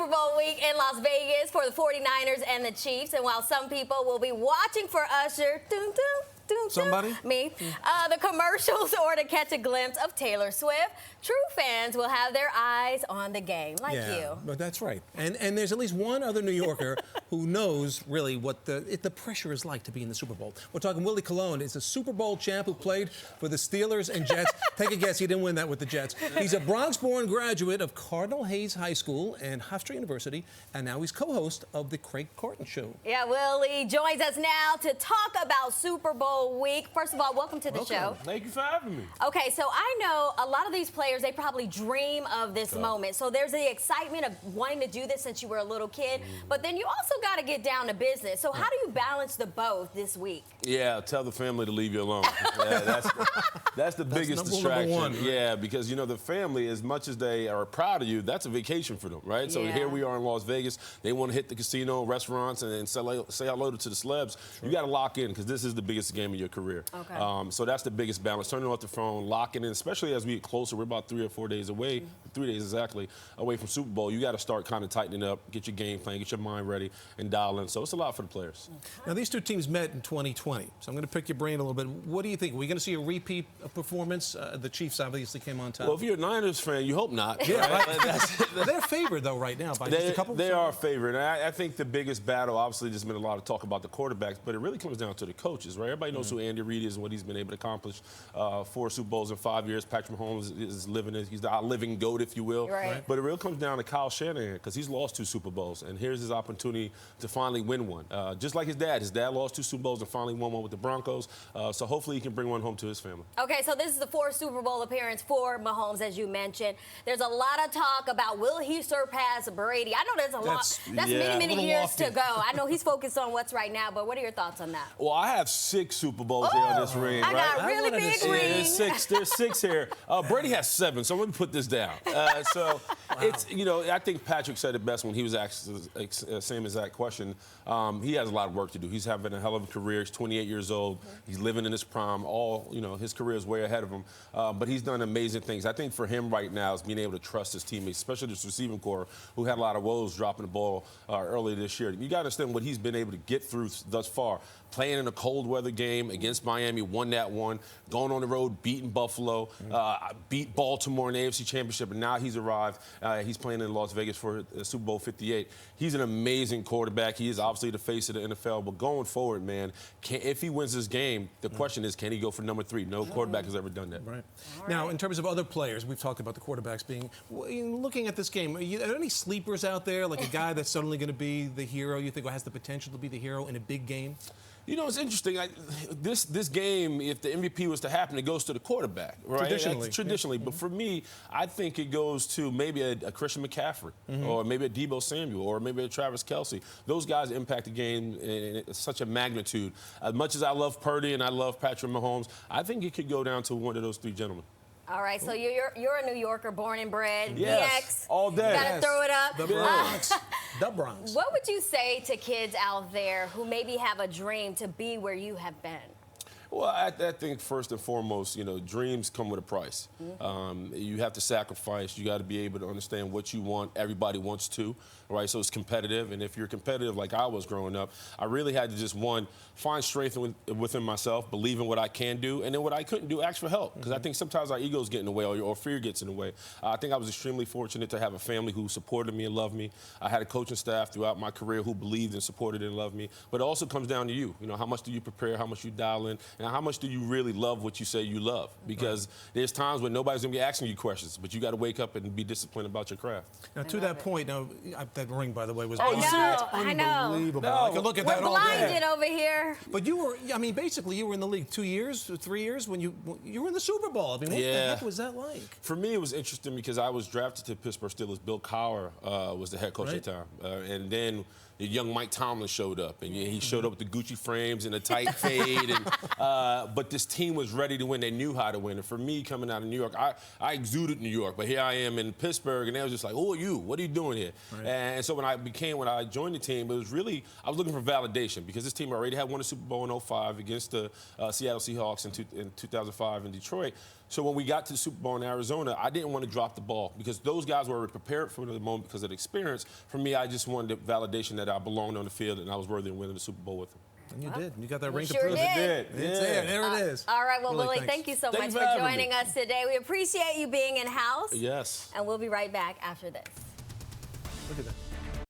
Super Bowl week in Las Vegas for the 49ers and the Chiefs. And while some people will be watching for Usher, somebody? Me. The commercials or to catch a glimpse of Taylor Swift, true fans will have their eyes on the game, like you. But that's right. And there's at least one other New Yorker who knows really what the pressure is like to be in the Super Bowl. We're talking Willie Colon. He's a Super Bowl champ who played for the Steelers and Jets. Take a guess, he didn't win that with the Jets. He's a Bronx-born graduate of Cardinal Hayes High School and Hofstra University, and now he's co-host of the Craig Carton Show. Yeah, Willie joins us now to talk about Super Bowl week. First of all, welcome to the show. Thank you for having me. Okay, so I know a lot of these players, they probably dream of this moment. So there's the excitement of wanting to do this since you were a little kid, but then you also got to get down to business. So how do you balance the both this week? Yeah, tell the family to leave you alone. That's the biggest distraction. Yeah, because, you know, the family, as much as they are proud of you, that's a vacation for them, right? So here we are in Las Vegas. They want to hit the casino, restaurants, and say hello to the celebs. Sure. You got to lock in because this is the biggest game of your career. Okay. So that's the biggest balance. Turning off the phone, locking in, especially as we get closer. We're about 3 or 4 days away, 3 days exactly, away from Super Bowl. You got to start kind of tightening up, get your game plan, get your mind ready, and dial in. So it's a lot for the players. Now, these two teams met in 2020, so I'm going to pick your brain a little bit. What do you think? Are we going to see a repeat performance? The Chiefs obviously came on top. Well, if you're a Niners fan, you hope not. Yeah, right. They're favored, though, right now by just a couple. They are favored. And I think the biggest battle, obviously, there's been a lot of talk about the quarterbacks, but it really comes down to the coaches, right? Everybody knows who Andy Reid is and what he's been able to accomplish. 4 Super Bowls in 5 years. Patrick Mahomes is he's the living GOAT, if you will. Right. But it really comes down to Kyle Shanahan because he's lost 2 Super Bowls, and here's his opportunity to finally win one. Just like his dad. His dad lost 2 Super Bowls and finally won one with the Broncos. So hopefully he can bring one home to his family. Okay, so this is the 4th Super Bowl appearance for Mahomes, as you mentioned. There's a lot of talk about will he surpass Brady. I know there's a lot. That's many years to go. I know he's focused on what's right now, but what are your thoughts on that? Well, I have 6 Super Bowls here on this ring, I got right? really big rings. There's 6 here. Brady has 7, so let me put this down. It's, you know, I think Patrick said it best when he was asked the same exact question. He has a lot of work to do. He's having a hell of a career. He's 28 years old. He's living in his prime. His career is way ahead of him. But he's done amazing things. I think for him right now is being able to trust his teammates, especially this receiving core, who had a lot of woes dropping the ball earlier this year. You got to understand what he's been able to get through thus far. Playing in a cold weather game against Miami, won that one. Going on the road, beating Buffalo, beat Baltimore in the AFC Championship, and now he's arrived. He's playing in Las Vegas for Super Bowl 58. He's an amazing quarterback. He is obviously the face of the NFL, but going forward, man, if he wins this game, the question is, can he go for number 3? No quarterback has ever done that. Right. Now, in terms of other players, we've talked about the quarterbacks being, looking at this game, are there any sleepers out there, like a guy that's suddenly going to be the hero you think has the potential to be the hero in a big game? You know, it's interesting. This game, if the MVP was to happen, it goes to the quarterback, right? Traditionally. But for me, I think it goes to maybe a Christian McCaffrey or maybe a Deebo Samuel or maybe a Travis Kelce. Those guys impact the game in such a magnitude. As much as I love Purdy and I love Patrick Mahomes, I think it could go down to one of those 3 gentlemen. All right, so you're a New Yorker, born and bred. Yes, BX, all day. Got to throw it up. The Bronx. The Bronx. What would you say to kids out there who maybe have a dream to be where you have been? Well, I think first and foremost, you know, dreams come with a price. You have to sacrifice. You got to be able to understand what you want. Everybody wants to, right? So it's competitive. And if you're competitive like I was growing up, I really had to just, one, find strength within myself, believe in what I can do, and then what I couldn't do, ask for help. Because I think sometimes our egos get in the way or fear gets in the way. I think I was extremely fortunate to have a family who supported me and loved me. I had a coaching staff throughout my career who believed and supported and loved me. But it also comes down to you. You know, how much do you prepare, how much you dial in, and how much do you really love what you say you love? Because there's times when nobody's going to be asking you questions, but you got to wake up and be disciplined about your craft. Now, to that point, now, that ring, by the way, was I know. unbelievable. No. I could look at that all day. We're blinded over here. But you were, I mean, basically, you were in the league 2 years, 3 years when you were in the Super Bowl. I mean, what the heck was that like? For me, it was interesting because I was drafted to Pittsburgh Steelers. Bill Cowher was the head coach at the time. And then the young Mike Tomlin showed up, and he showed up with the Gucci frames and a tight fade, and but this team was ready to win. They knew how to win. And for me, coming out of New York, I exuded New York. But here I am in Pittsburgh, and they was just like, who are you? What are you doing here? Right. And so when I joined the team, it was really, I was looking for validation because this team already had won a Super Bowl in 05 against the Seattle Seahawks in 2005 in Detroit. So when we got to the Super Bowl in Arizona, I didn't want to drop the ball because those guys were prepared for the moment because of the experience. For me, I just wanted the validation that I belonged on the field and I was worthy of winning the Super Bowl with them. And you did. You got that ring to sure prove did. it. It's there. There it is. All right. Well, Willie, thanks. thank you so Thank much you for for joining us today. We appreciate you being in-house. Yes. And we'll be right back after this. Look at that.